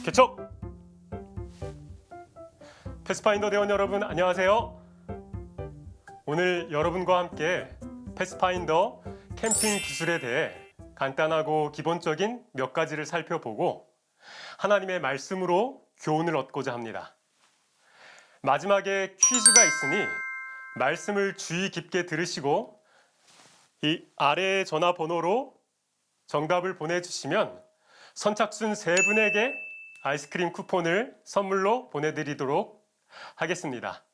개척! 패스파인더 대원 여러분 안녕하세요. 오늘 여러분과 함께 패스파인더 캠핑 기술에 대해 간단하고 기본적인 몇 가지를 살펴보고 하나님의 말씀으로 교훈을 얻고자 합니다. 마지막에 퀴즈가 있으니 말씀을 주의 깊게 들으시고 이 아래의 전화번호로 정답을 보내주시면 선착순 3분에게 아이스크림 쿠폰을 선물로 보내드리도록 하겠습니다.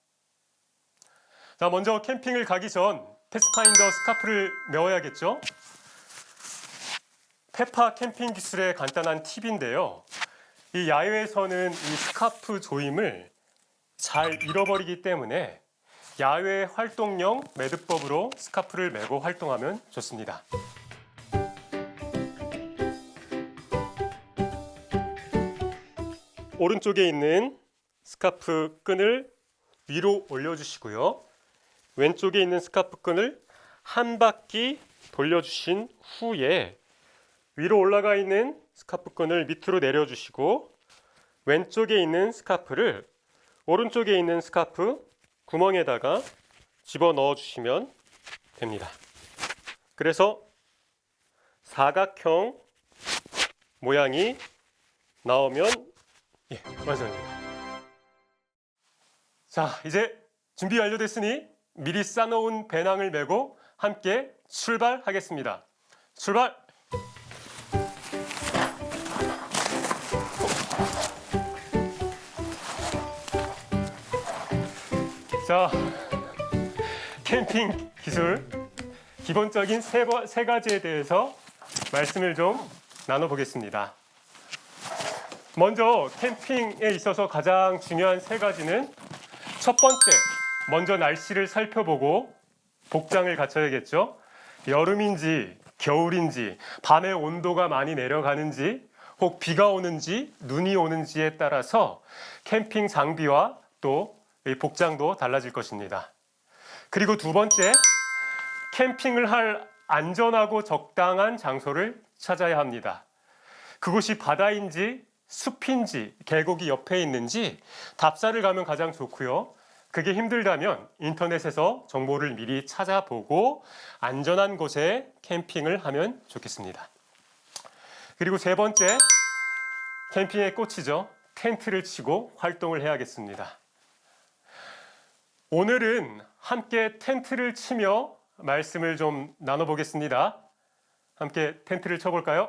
자, 먼저 캠핑을 가기 전 패스파인더 스카프를 메워야겠죠? 페파 캠핑 기술의 간단한 팁인데요. 이 야외에서는 이 스카프 조임을 잘 잃어버리기 때문에 야외 활동용 매듭법으로 스카프를 메고 활동하면 좋습니다. 오른쪽에 있는 스카프 끈을 위로 올려주시고요. 왼쪽에 있는 스카프 끈을 한 바퀴 돌려주신 후에 위로 올라가 있는 스카프 끈을 밑으로 내려주시고 왼쪽에 있는 스카프를 오른쪽에 있는 스카프 구멍에다가 집어넣어 주시면 됩니다. 그래서 사각형 모양이 나오면 완성입니다. 자, 이제 준비 완료됐으니 미리 싸놓은 배낭을 메고 함께 출발하겠습니다. 출발! 자, 캠핑 기술 기본적인 세 가지에 대해서 말씀을 좀 나눠보겠습니다. 먼저 캠핑에 있어서 가장 중요한 3가지는 첫 번째, 먼저 날씨를 살펴보고 복장을 갖춰야겠죠. 여름인지 겨울인지 밤에 온도가 많이 내려가는지 혹 비가 오는지 눈이 오는지에 따라서 캠핑 장비와 또 복장도 달라질 것입니다. 그리고 두 번째, 캠핑을 할 안전하고 적당한 장소를 찾아야 합니다. 그곳이 바다인지 숲인지 계곡이 옆에 있는지 답사를 가면 가장 좋고요. 그게 힘들다면 인터넷에서 정보를 미리 찾아보고 안전한 곳에 캠핑을 하면 좋겠습니다. 그리고 세 번째, 캠핑의 꽃이죠. 텐트를 치고 활동을 해야겠습니다. 오늘은 함께 텐트를 치며 말씀을 좀 나눠보겠습니다. 함께 텐트를 쳐볼까요?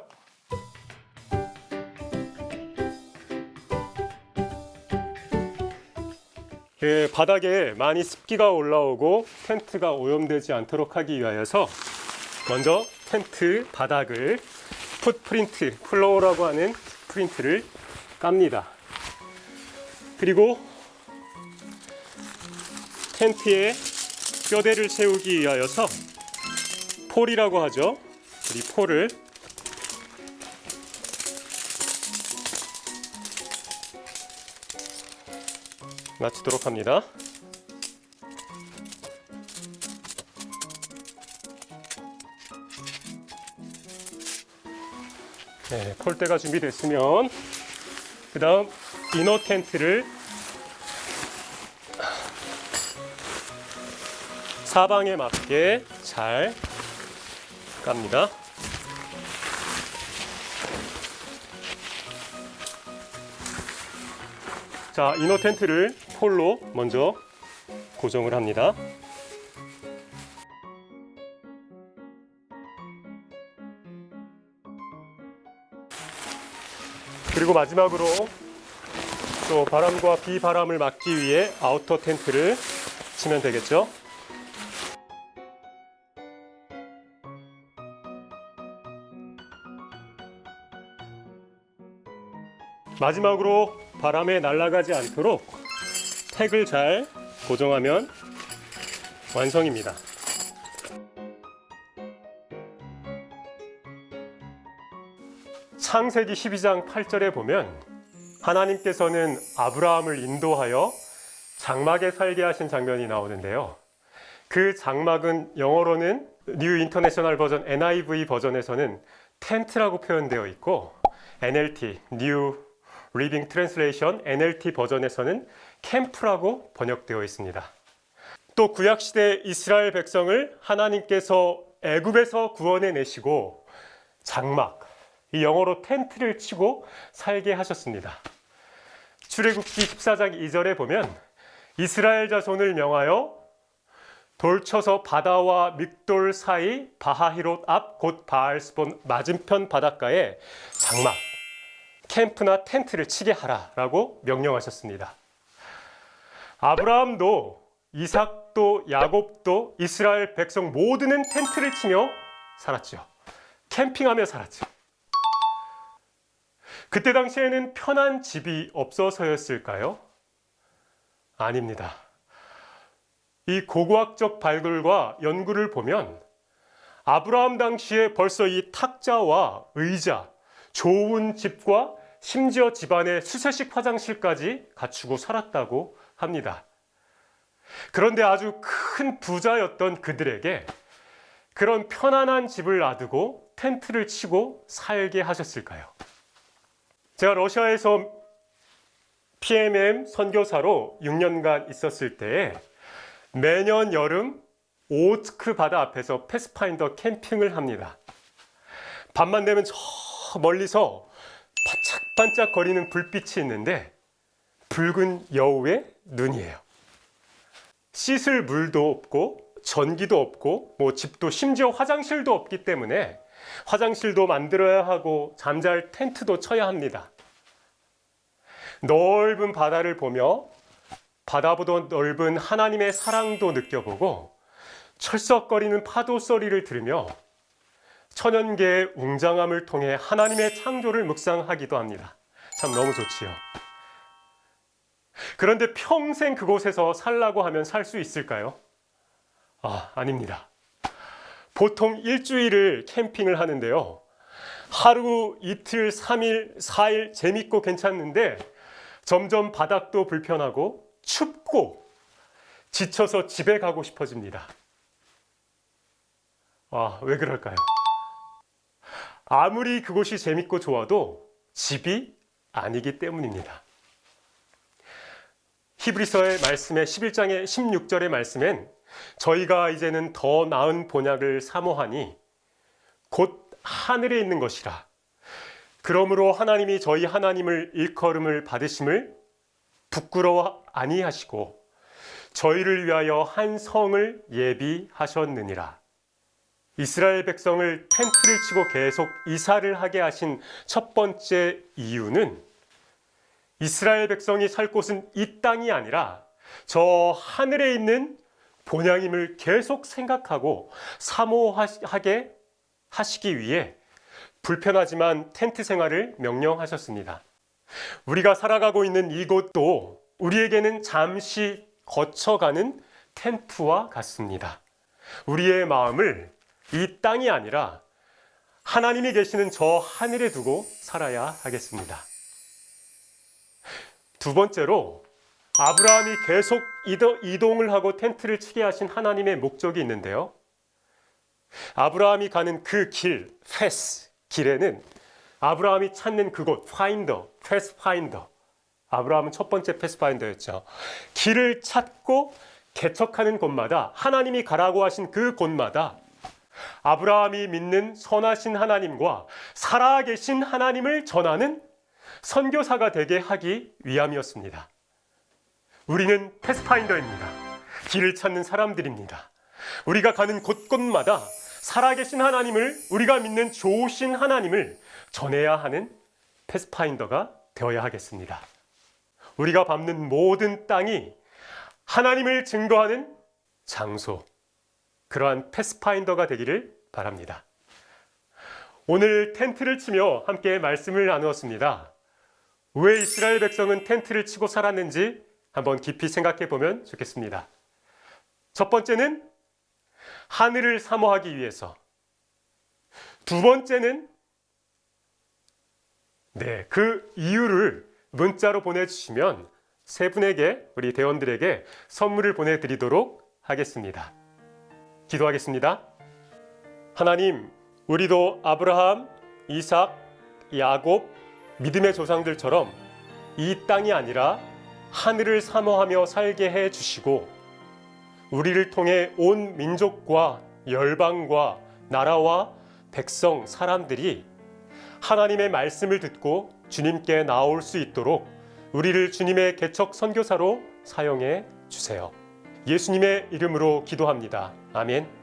바닥에 많이 습기가 올라오고 텐트가 오염되지 않도록 하기 위하여서 먼저 텐트 바닥을 풋프린트, 플로어라고 하는 프린트를 깝니다. 그리고 텐트에 뼈대를 세우기 위하여서 폴이라고 하죠. 이 폴을 맞추도록 합니다. 네, 폴대가 준비됐으면 그 다음 이너 텐트를 사방에 맞게 잘 깝니다. 자, 이너 텐트를 폴로 먼저 고정을 합니다. 그리고 마지막으로 또 바람과 비바람을 막기 위해 아우터 텐트를 치면 되겠죠. 마지막으로 바람에 날아가지 않도록 택을 잘 고정하면 완성입니다. 창세기 12장 8절에 보면 하나님께서는 아브라함을 인도하여 장막에 살게 하신 장면이 나오는데요. 그 장막은 영어로는 뉴 인터내셔널 버전 NIV 버전에서는 텐트라고 표현되어 있고 NLT, New 리빙 트랜슬레이션 NLT 버전에서는 캠프라고 번역되어 있습니다. 또 구약시대 이스라엘 백성을 하나님께서 애굽에서 구원해 내시고 장막, 이 영어로 텐트를 치고 살게 하셨습니다. 출애굽기 14장 2절에 보면 이스라엘 자손을 명하여 돌쳐서 바다와 믹돌 사이 바하히롯 앞 곧 바알스본 맞은편 바닷가에 장막, 캠프나 텐트를 치게 하라라고 명령하셨습니다. 아브라함도 이삭도 야곱도 이스라엘 백성 모두는 텐트를 치며 살았죠. 캠핑하며 살았죠. 그때 당시에는 편한 집이 없어서였을까요? 아닙니다. 이 고고학적 발굴과 연구를 보면 아브라함 당시에 벌써 이 탁자와 의자, 좋은 집과 심지어 집안에 수세식 화장실까지 갖추고 살았다고 합니다. 그런데 아주 큰 부자였던 그들에게 그런 편안한 집을 놔두고 텐트를 치고 살게 하셨을까요? 제가 러시아에서 PMM 선교사로 6년간 있었을 때에 매년 여름 오츠크 바다 앞에서 패스파인더 캠핑을 합니다. 밤만 되면 저 멀리서 반짝반짝 거리는 불빛이 있는데 붉은 여우의 눈이에요. 씻을 물도 없고 전기도 없고 집도 심지어 화장실도 없기 때문에 화장실도 만들어야 하고 잠잘 텐트도 쳐야 합니다. 넓은 바다를 보며 바다보다 넓은 하나님의 사랑도 느껴보고 철썩거리는 파도 소리를 들으며 천연계의 웅장함을 통해 하나님의 창조를 묵상하기도 합니다. 참 너무 좋지요. 그런데 평생 그곳에서 살라고 하면 살 수 있을까요? 아닙니다. 보통 일주일을 캠핑을 하는데요. 하루, 이틀, 3일, 4일 재밌고 괜찮는데 점점 바닥도 불편하고 춥고 지쳐서 집에 가고 싶어집니다. 왜 그럴까요? 아무리 그곳이 재밌고 좋아도 집이 아니기 때문입니다. 히브리서의 말씀의 11장의 16절의 말씀엔 저희가 이제는 더 나은 본향을 사모하니 곧 하늘에 있는 것이라. 그러므로 하나님이 저희 하나님을 일컬음을 받으심을 부끄러워 아니하시고 저희를 위하여 한 성을 예비하셨느니라. 이스라엘 백성을 텐트를 치고 계속 이사를 하게 하신 첫 번째 이유는 이스라엘 백성이 살 곳은 이 땅이 아니라 저 하늘에 있는 본향임을 계속 생각하고 사모하게 하시기 위해 불편하지만 텐트 생활을 명령하셨습니다. 우리가 살아가고 있는 이곳도 우리에게는 잠시 거쳐가는 텐트와 같습니다. 우리의 마음을 이 땅이 아니라 하나님이 계시는 저 하늘에 두고 살아야 하겠습니다. 두 번째로 아브라함이 계속 이동을 하고 텐트를 치게 하신 하나님의 목적이 있는데요. 아브라함이 가는 그 길, 패스, 길에는 아브라함이 찾는 그곳, 파인더, 패스파인더. 아브라함은 첫 번째 패스파인더였죠. 길을 찾고 개척하는 곳마다 하나님이 가라고 하신 그 곳마다 아브라함이 믿는 선하신 하나님과 살아계신 하나님을 전하는 선교사가 되게 하기 위함이었습니다. 우리는 패스파인더입니다. 길을 찾는 사람들입니다. 우리가 가는 곳곳마다 살아계신 하나님을, 우리가 믿는 좋으신 하나님을 전해야 하는 패스파인더가 되어야 하겠습니다. 우리가 밟는 모든 땅이 하나님을 증거하는 장소, 그러한 패스파인더가 되기를 바랍니다. 오늘 텐트를 치며 함께 말씀을 나누었습니다. 왜 이스라엘 백성은 텐트를 치고 살았는지 한번 깊이 생각해 보면 좋겠습니다. 첫 번째는 하늘을 사모하기 위해서. 두 번째는 그 이유를 문자로 보내주시면 세 분에게, 우리 대원들에게 선물을 보내드리도록 하겠습니다. 기도하겠습니다. 하나님, 우리도 아브라함, 이삭, 야곱, 믿음의 조상들처럼 이 땅이 아니라 하늘을 사모하며 살게 해 주시고 우리를 통해 온 민족과 열방과 나라와 백성, 사람들이 하나님의 말씀을 듣고 주님께 나올 수 있도록 우리를 주님의 개척 선교사로 사용해 주세요. 예수님의 이름으로 기도합니다. 아멘.